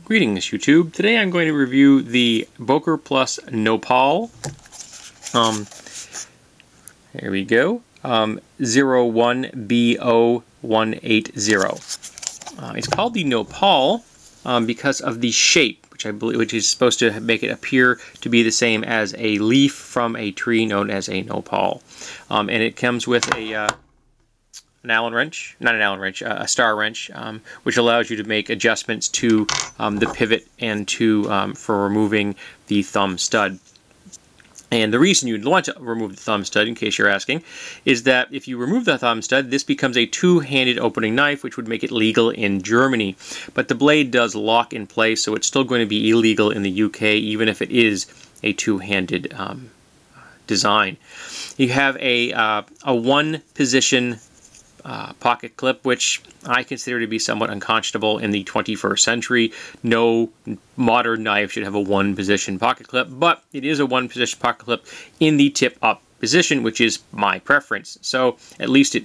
Greetings, YouTube. Today I'm going to review the BokerPlus Nopal. Here we go. 01BO180. It's called the Nopal because of the shape, which is supposed to make it appear to be the same as a leaf from a tree known as a Nopal. And it comes with a a star wrench, which allows you to make adjustments to the pivot and for removing the thumb stud. And the reason you'd want to remove the thumb stud, in case you're asking, is that if you remove the thumb stud, this becomes a two-handed opening knife, which would make it legal in Germany. But the blade does lock in place, so it's still going to be illegal in the UK, even if it is a two-handed design. You have a one-position pocket clip, which I consider to be somewhat unconscionable in the 21st century. No modern knife should have a one-position pocket clip, but it is a one-position pocket clip in the tip-up position, which is my preference. So at least it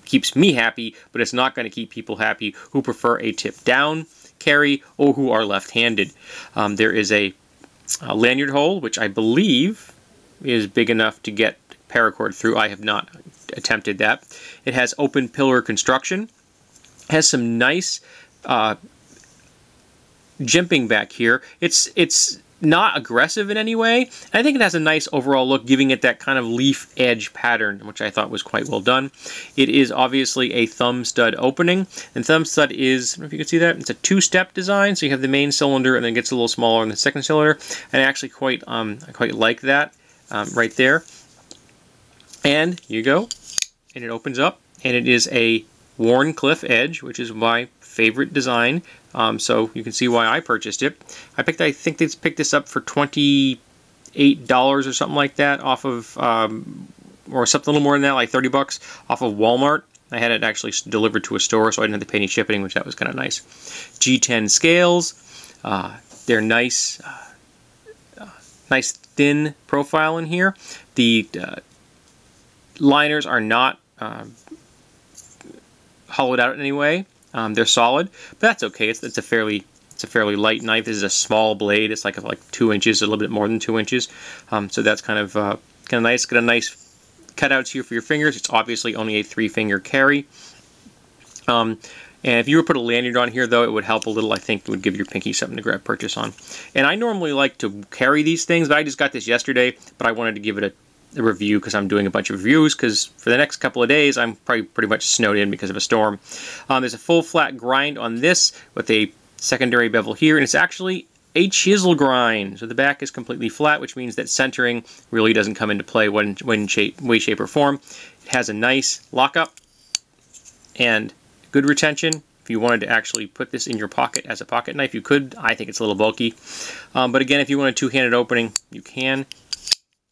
keeps me happy, but it's not going to keep people happy who prefer a tip-down carry or who are left-handed. There is a lanyard hole, which I believe is big enough to get paracord through. I have not attempted that. It has open pillar construction. Has some nice jimping back here. It's not aggressive in any way. I think it has a nice overall look, giving it that kind of leaf edge pattern, which I thought was quite well done. It is obviously a thumb stud opening, and thumb stud is, I don't know if you can see that, it's a two-step design, so you have the main cylinder and then it gets a little smaller in the second cylinder, and I actually I quite like that right there. And you go, and it opens up, and it is a worn cliff edge, which is my favorite design. So you can see why I purchased it. I think they picked this up for $28 or something like that off of, or something a little more than that, like 30 bucks off of Walmart. I had it actually delivered to a store, so I didn't have to pay any shipping, which that was kind of nice. G10 scales. They're nice, nice thin profile in here. The liners are not hollowed out in any way. They're solid, but that's okay. It's a fairly light knife. This is a small blade. It's like 2 inches, a little bit more than 2 inches. So that's kind of nice. Got a nice cutouts here for your fingers. It's obviously only a 3-finger carry. And if you were to put a lanyard on here, though, it would help a little. I think it would give your pinky something to grab purchase on. And I normally like to carry these things, but I just got this yesterday. But I wanted to give it a review because I'm doing a bunch of reviews, because for the next couple of days I'm probably pretty much snowed in because of a storm. There's a full flat grind on this with a secondary bevel here, and it's actually a chisel grind. So the back is completely flat, which means that centering really doesn't come into play way, shape, or form. It has a nice lockup and good retention. If you wanted to actually put this in your pocket as a pocket knife, you could. I think it's a little bulky. But again, if you want a two-handed opening, you can,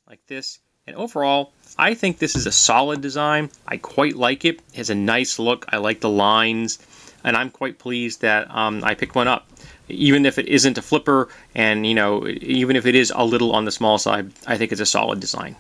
like this. And overall, I think this is a solid design. I quite like it. It has a nice look. I like the lines, and I'm quite pleased that I picked one up. Even if it isn't a flipper, and even if it is a little on the small side, I think it's a solid design.